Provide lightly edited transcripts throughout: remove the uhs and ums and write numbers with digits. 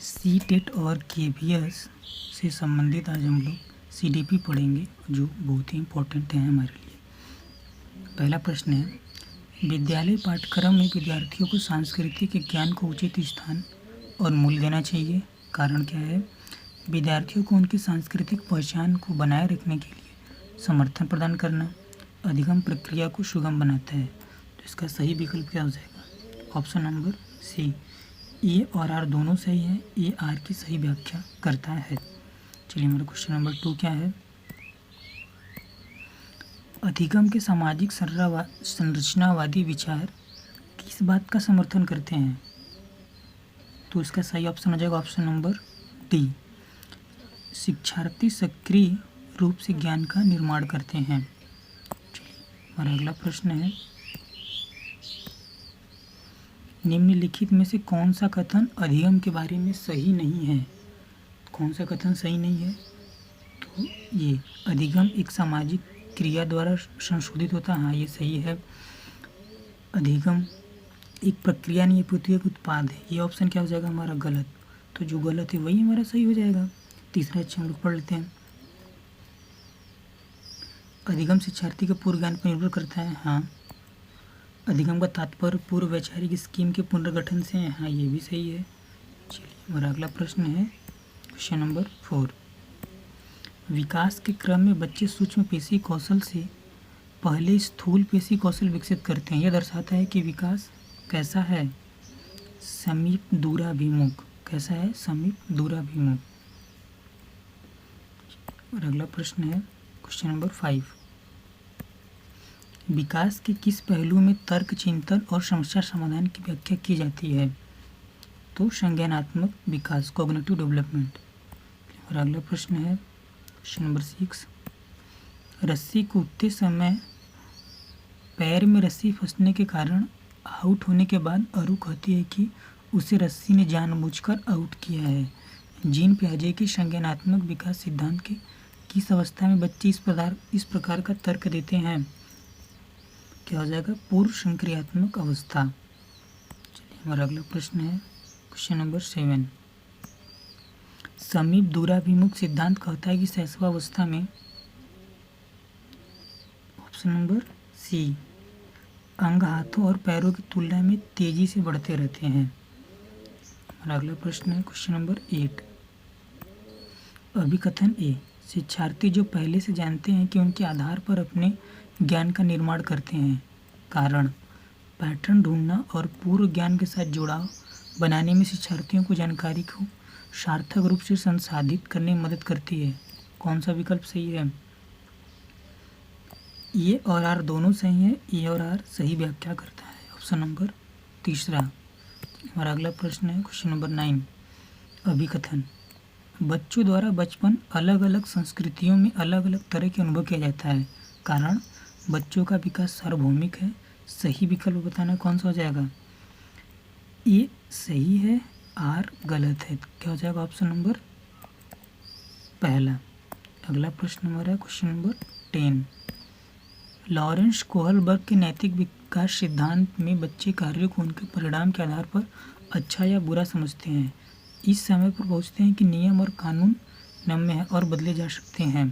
C TET और KVS से संबंधित आज हम लोग सीडीपी पढ़ेंगे, जो बहुत ही इम्पोर्टेंट है हमारे लिए। पहला प्रश्न है, विद्यालय पाठ्यक्रम में विद्यार्थियों को सांस्कृतिक ज्ञान को उचित स्थान और मूल्य देना चाहिए। कारण क्या है? विद्यार्थियों को उनकी सांस्कृतिक पहचान को बनाए रखने के लिए समर्थन प्रदान करना अधिगम प्रक्रिया को सुगम बनाता है। तो इसका सही विकल्प क्या हो जाएगा? Option number C. ए और आर दोनों सही है। ए आर की सही व्याख्या करता है। चलिए, हमारा क्वेश्चन नंबर 2 क्या है? अधिगम के सामाजिक संरचनावादी विचार किस बात का समर्थन करते हैं? तो इसका सही ऑप्शन हो जाएगा ऑप्शन नंबर डी। शिक्षार्थी सक्रिय रूप से ज्ञान का निर्माण करते हैं। चलिए, हमारा अगला प्रश्न है, निम्नलिखित में से कौन सा कथन अधिगम के बारे में सही नहीं है? कौन सा कथन सही नहीं है? तो ये अधिगम एक सामाजिक क्रिया द्वारा संशोधित होता है। हाँ, ये सही है। अधिगम एक प्रक्रिया नहीं है, पृथ्वी एक उत्पाद है। ये ऑप्शन क्या हो जाएगा हमारा? गलत। तो जो गलत है वही हमारा सही हो जाएगा। तीसरा अच्छा हम लोग पढ़ लेते हैं। अधिगम शिक्षार्थी के पूर्व ज्ञान पर निर्भर करता है। हाँ। अधिगम का तात्पर्य पूर्व वैचारिक स्कीम के पुनर्गठन से है। हाँ, ये भी सही है। चलिए, हमारा अगला प्रश्न है क्वेश्चन नंबर 4। विकास के क्रम में बच्चे सूक्ष्म पेशी कौशल से पहले स्थूल पेशी कौशल विकसित करते हैं। यह दर्शाता है कि विकास कैसा है? समीप दूराभिमुख। कैसा है? समीप दूराभिमुख। और अगला प्रश्न है क्वेश्चन नंबर 5। विकास के किस पहलू में तर्क चिंतन और समस्या समाधान की व्याख्या की जाती है? तो संज्ञानात्मक विकास, कॉग्निटिव डेवलपमेंट। और अगला प्रश्न है क्वेश्चन नंबर 6। रस्सी कूदते समय पैर में रस्सी फंसने के कारण आउट होने के बाद अरु कहती है कि उसे रस्सी ने जानबूझकर आउट किया है। जीन पियाजे के संज्ञानात्मक विकास सिद्धांत के किस अवस्था में बच्चे इस प्रकार का तर्क देते हैं? क्या हो जाएगा? पूर्व संक्रियात्मक अवस्था। चलिए, हमारा अगला प्रश्न है क्वेश्चन नंबर 7। समीप दूराभिमुख सिद्धांत कहता है कि शैशवावस्था में ऑप्शन नंबर सी अंग हाथों और पैरों की तुलना में तेजी से बढ़ते रहते हैं। हमारा अगला प्रश्न है क्वेश्चन नंबर 8। अभिकथन ए। शिक्षार्थी जो पहले से जानते हैं कि उनके आधार पर अपने ज्ञान का निर्माण करते हैं। कारण पैटर्न ढूंढना और पूर्व ज्ञान के साथ जुड़ाव बनाने में शिक्षार्थियों को जानकारी को सार्थक रूप से संसाधित करने में मदद करती है। कौन सा विकल्प सही है? ए और आर दोनों सही है। ए और आर सही व्याख्या करता है। ऑप्शन नंबर तीसरा। हमारा अगला प्रश्न है क्वेश्चन नंबर 9। अभिकथन। बच्चों द्वारा बचपन अलग अलग संस्कृतियों में अलग अलग तरह के अनुभव किया जाता है। कारण बच्चों का विकास सार्वभौमिक है। सही विकल्प बताना कौन सा हो जाएगा? ए सही है, आर गलत है। क्या हो जाएगा? ऑप्शन नंबर पहला। अगला प्रश्न हमारा क्वेश्चन नंबर 10। लॉरेंस कोहलबर्ग के नैतिक विकास सिद्धांत में बच्चे कार्यों को उनके परिणाम के आधार पर अच्छा या बुरा समझते हैं। इस समय पर पहुँचते हैं कि नियम और कानून नम्य है और बदले जा सकते हैं।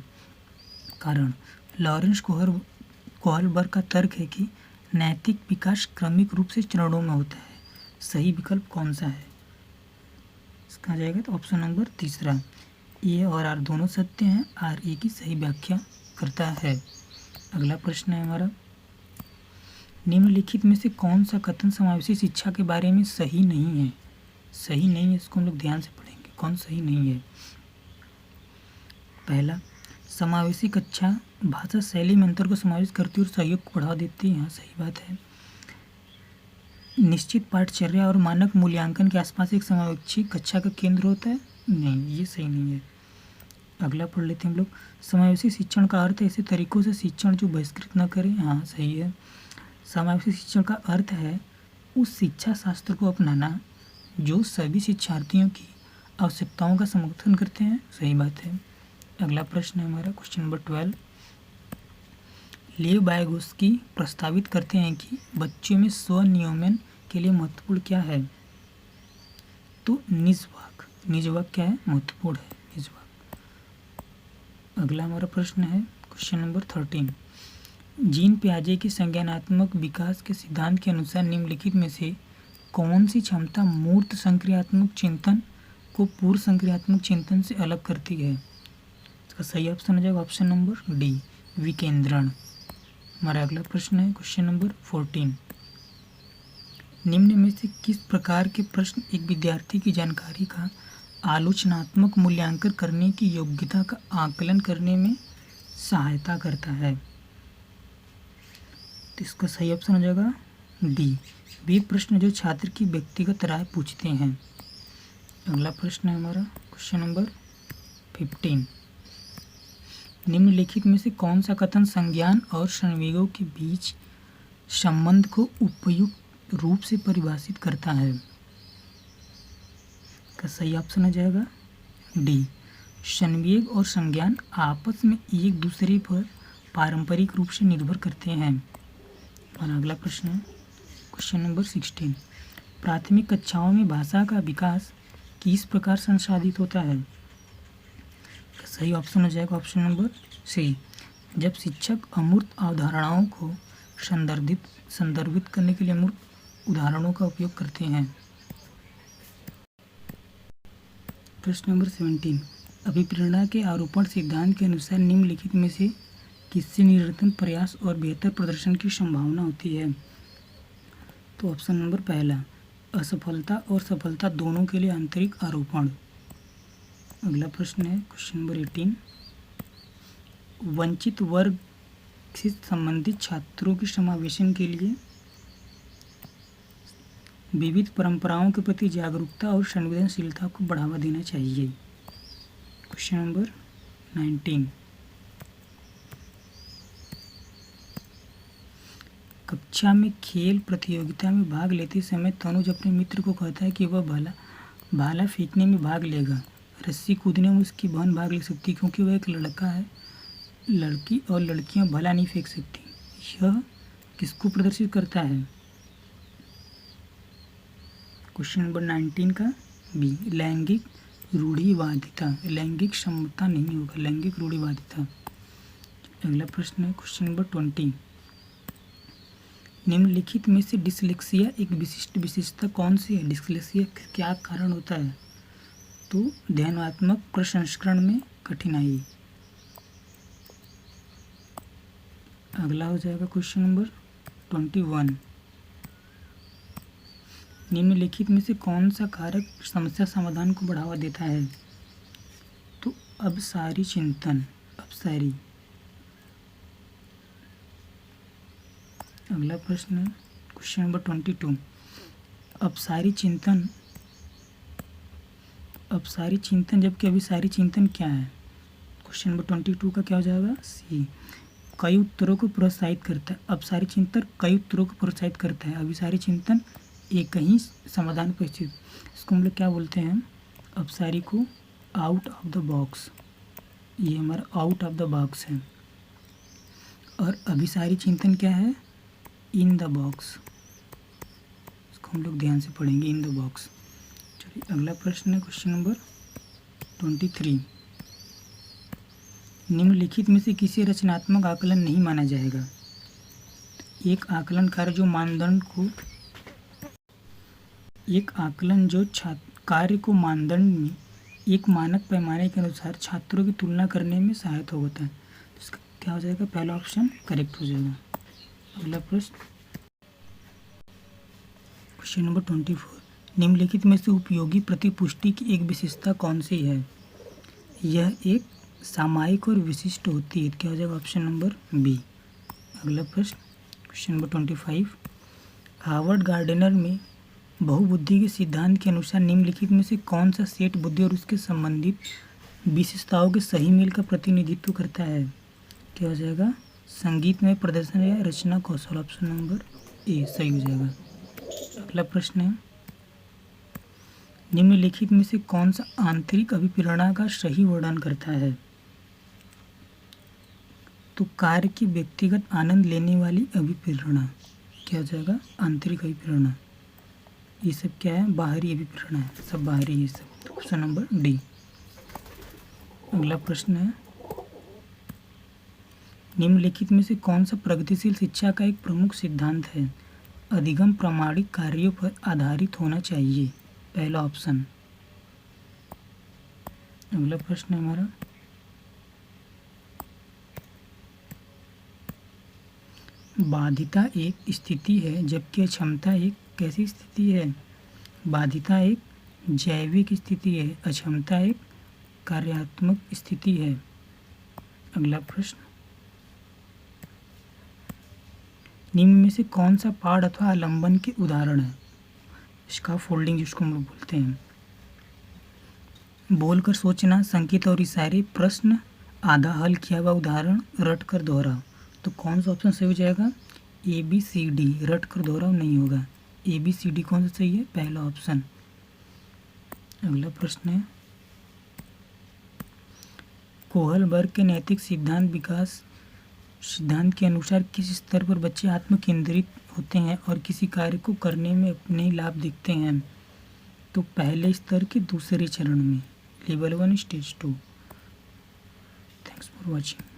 कारण लॉरेंस कोहलबर्ग का तर्क है कि नैतिक विकास क्रमिक रूप से चरणों में होता है। सही विकल्प कौन सा है? इसका जाएगा तो ऑप्शन नंबर तीसरा। ए और आर दोनों सत्य हैं। आर ए की सही व्याख्या करता है। अगला प्रश्न है हमारा, निम्नलिखित में से कौन सा कथन समावेशी शिक्षा के बारे में सही नहीं है? सही नहीं है, इसको हम लोग ध्यान से पढ़ेंगे। कौन सही नहीं है? पहला, समावेशी कक्षा भाषा शैली में अंतर को समावेश करती है और सहयोग को बढ़ावा देती है। यहाँ सही बात है। निश्चित पाठचर्या और मानक मूल्यांकन के आसपास एक समावेशी कक्षा का केंद्र होता है। नहीं, ये सही नहीं है। अगला पढ़ लेते हैं हम लोग। समावेशी शिक्षण का अर्थ है ऐसे तरीकों से शिक्षण जो बहिष्कृत न करें। हाँ, सही है। समावेशी शिक्षण का अर्थ है उस शिक्षा शास्त्र को अपनाना जो सभी शिक्षार्थियों की आवश्यकताओं का समर्थन करते हैं। सही बात है। अगला प्रश्न है हमारा क्वेश्चन नंबर 12। लेव वायगोत्स्की प्रस्तावित करते हैं कि बच्चों में स्व नियमन के लिए महत्वपूर्ण क्या है? तो निस्वार्थ निज वाक्य क्या है? महत्वपूर्ण है निज वाक्य। अगला हमारा प्रश्न है क्वेश्चन नंबर 13। जीन पियाजे के संज्ञानात्मक विकास के सिद्धांत के अनुसार निम्नलिखित में से कौन सी क्षमता मूर्त संक्रियात्मक चिंतन को पूर्व संक्रियात्मक चिंतन से अलग करती है? इसका सही ऑप्शन हो जाएगा ऑप्शन नंबर डी, विकेंद्रण। हमारा अगला प्रश्न है क्वेश्चन नंबर 14। निम्न में से किस प्रकार के प्रश्न एक विद्यार्थी की जानकारी का आलोचनात्मक मूल्यांकन करने की योग्यता का आकलन करने में सहायता करता है? तो इसका सही ऑप्शन हो जाएगा डी, वे प्रश्न जो छात्र की व्यक्तिगत राय पूछते हैं। अगला प्रश्न है हमारा क्वेश्चन नंबर 15। निम्नलिखित में से कौन सा कथन संज्ञान और संवेगों के बीच संबंध को उपयुक्त रूप से परिभाषित करता है? का सही ऑप्शन हो जाएगा डी, संवेग और संज्ञान आपस में एक दूसरे पर पारंपरिक रूप से निर्भर करते हैं। और अगला प्रश्न है क्वेश्चन नंबर 16। प्राथमिक कक्षाओं में भाषा का विकास किस प्रकार संसाधित होता है? सही ऑप्शन हो जाएगा ऑप्शन नंबर सी, जब शिक्षक अमूर्त अवधारणाओं को संदर्भित करने के लिए अमूर्त उदाहरणों का उपयोग करते हैं। प्रश्न नंबर 17। अभिप्रेरणा के आरोपण सिद्धांत के अनुसार निम्नलिखित में से किससे निरंतर प्रयास और बेहतर प्रदर्शन की संभावना होती है? तो ऑप्शन नंबर पहला, असफलता और सफलता दोनों के लिए आंतरिक आरोपण। अगला प्रश्न है क्वेश्चन नंबर 18। वंचित वर्ग से संबंधित छात्रों के समावेशन के लिए विविध परंपराओं के प्रति जागरूकता और संवेदनशीलता को बढ़ावा देना चाहिए। Question number 19। कक्षा में खेल प्रतियोगिता में भाग लेते समय तनुज अपने मित्र को कहता है कि वह भाला फेंकने में भाग लेगा। रस्सी कूदने में उसकी बहन भाग ले सकती क्योंकि वह एक लड़का है, लड़की और लड़कियां भाला नहीं फेंक सकती। यह किसको प्रदर्शित करता है? क्वेश्चन नंबर 19 का बी, लैंगिक रूढ़िवादिता। लैंगिक समता नहीं होगा, लैंगिक रूढ़िवादिता। अगला प्रश्न है क्वेश्चन नंबर 20। निम्नलिखित में से डिसलेक्सिया एक विशिष्ट विशेषता कौन सी है? डिसलेक्सिया का क्या कारण होता है? तो ध्यानात्मक प्रसंस्करण में कठिनाई। अगला हो जाएगा क्वेश्चन नंबर 21। निम्नलिखित में से कौन सा कारक समस्या समाधान को बढ़ावा देता है? तो अबसारी चिंतन, अबसारी। अगला प्रश्न है क्वेश्चन नंबर 22। अपसारी चिंतन जबकि अभिसारी चिंतन क्या है? क्वेश्चन नंबर 22 का क्या हो जाएगा? सी, कई उत्तरों को प्रोत्साहित करता है। अपसारी चिंतन कई उत्तरों को प्रोत्साहित करता है, अभिसारी चिंतन एक ही समाधान पर स्थित। इसको हम लोग क्या बोलते हैं? अपसारी को आउट ऑफ द बॉक्स, ये हमारा आउट ऑफ द बॉक्स है। और अभिसारी चिंतन क्या है? In the box. इसको हम लोग ध्यान से पढ़ेंगे, इन द बॉक्स। चलिए अगला प्रश्न है क्वेश्चन नंबर 23। निम्नलिखित में से किसी रचनात्मक आकलन नहीं माना जाएगा? एक आकलन कार्य जो कार्य को मानदंड में एक मानक पैमाने के अनुसार छात्रों की तुलना करने में सहायक होता है। तो इसका क्या हो जाएगा? पहला ऑप्शन करेक्ट हो जाएगा। अगला प्रश्न क्वेश्चन नंबर 24। निम्नलिखित में से उपयोगी प्रतिपुष्टि की एक विशेषता कौन सी है? यह एक सामायिक और विशिष्ट होती है। क्या हो जाएगा? Option number B. अगला प्रश्न क्वेश्चन नंबर 25। हार्वर्ड गार्डनर में बहुबुद्धि के सिद्धांत के अनुसार निम्नलिखित में से कौन सा सेट बुद्धि और उसके संबंधित विशेषताओं के सही मेल का प्रतिनिधित्व करता है? क्या हो जाएगा? संगीत में प्रदर्शन या रचना कौशल। ऑप्शन नंबर ए सही हो जाएगा। अगला प्रश्न है निम्नलिखित में से कौन सा आंतरिक अभिप्रेरणा का सही वर्णन करता है? तो कार्य की व्यक्तिगत आनंद लेने वाली अभिप्रेरणा। क्या हो जाएगा? आंतरिक अभिप्रेरणा। ये सब क्या है? बाहरी अभिप्रेरणा है, सब बाहरी है सब। तो ऑप्शन नंबर डी। अगला प्रश्न है, निम्नलिखित में से कौन सा प्रगतिशील शिक्षा का एक प्रमुख सिद्धांत है? अधिगम प्रामाणिक कार्यों पर आधारित होना चाहिए, पहला ऑप्शन। अगला प्रश्न है हमारा, बाधिता एक स्थिति है जबकि अक्षमता एक कैसी स्थिति है? बाधिता एक जैविक स्थिति है, अक्षमता एक कार्यात्मक स्थिति है। अगला प्रश्न, निम्न में से कौन सा पाठ अथवा आलंबन के उदाहरण है? स्कैफोल्डिंग जिसको हम लोग बोलते हैं। बोलकर सोचना, संकेत और इशारे, प्रश्न, आधा हल किया हुआ उदाहरण, रट कर दोहराओ। तो कौन सा ऑप्शन सही हो जाएगा? ए बी सी डी, रट कर दोहराओ नहीं होगा। ए बी सी डी कौन सा सही है? पहला ऑप्शन। अगला प्रश्न है, कोहलबर्ग के नैतिक सिद्धांत विकास सिद्धांत के अनुसार किस स्तर पर बच्चे आत्म केंद्रित होते हैं और किसी कार्य को करने में अपने लाभ देखते हैं? तो पहले स्तर के दूसरे चरण में, level 1 stage 2। Thanks for watching.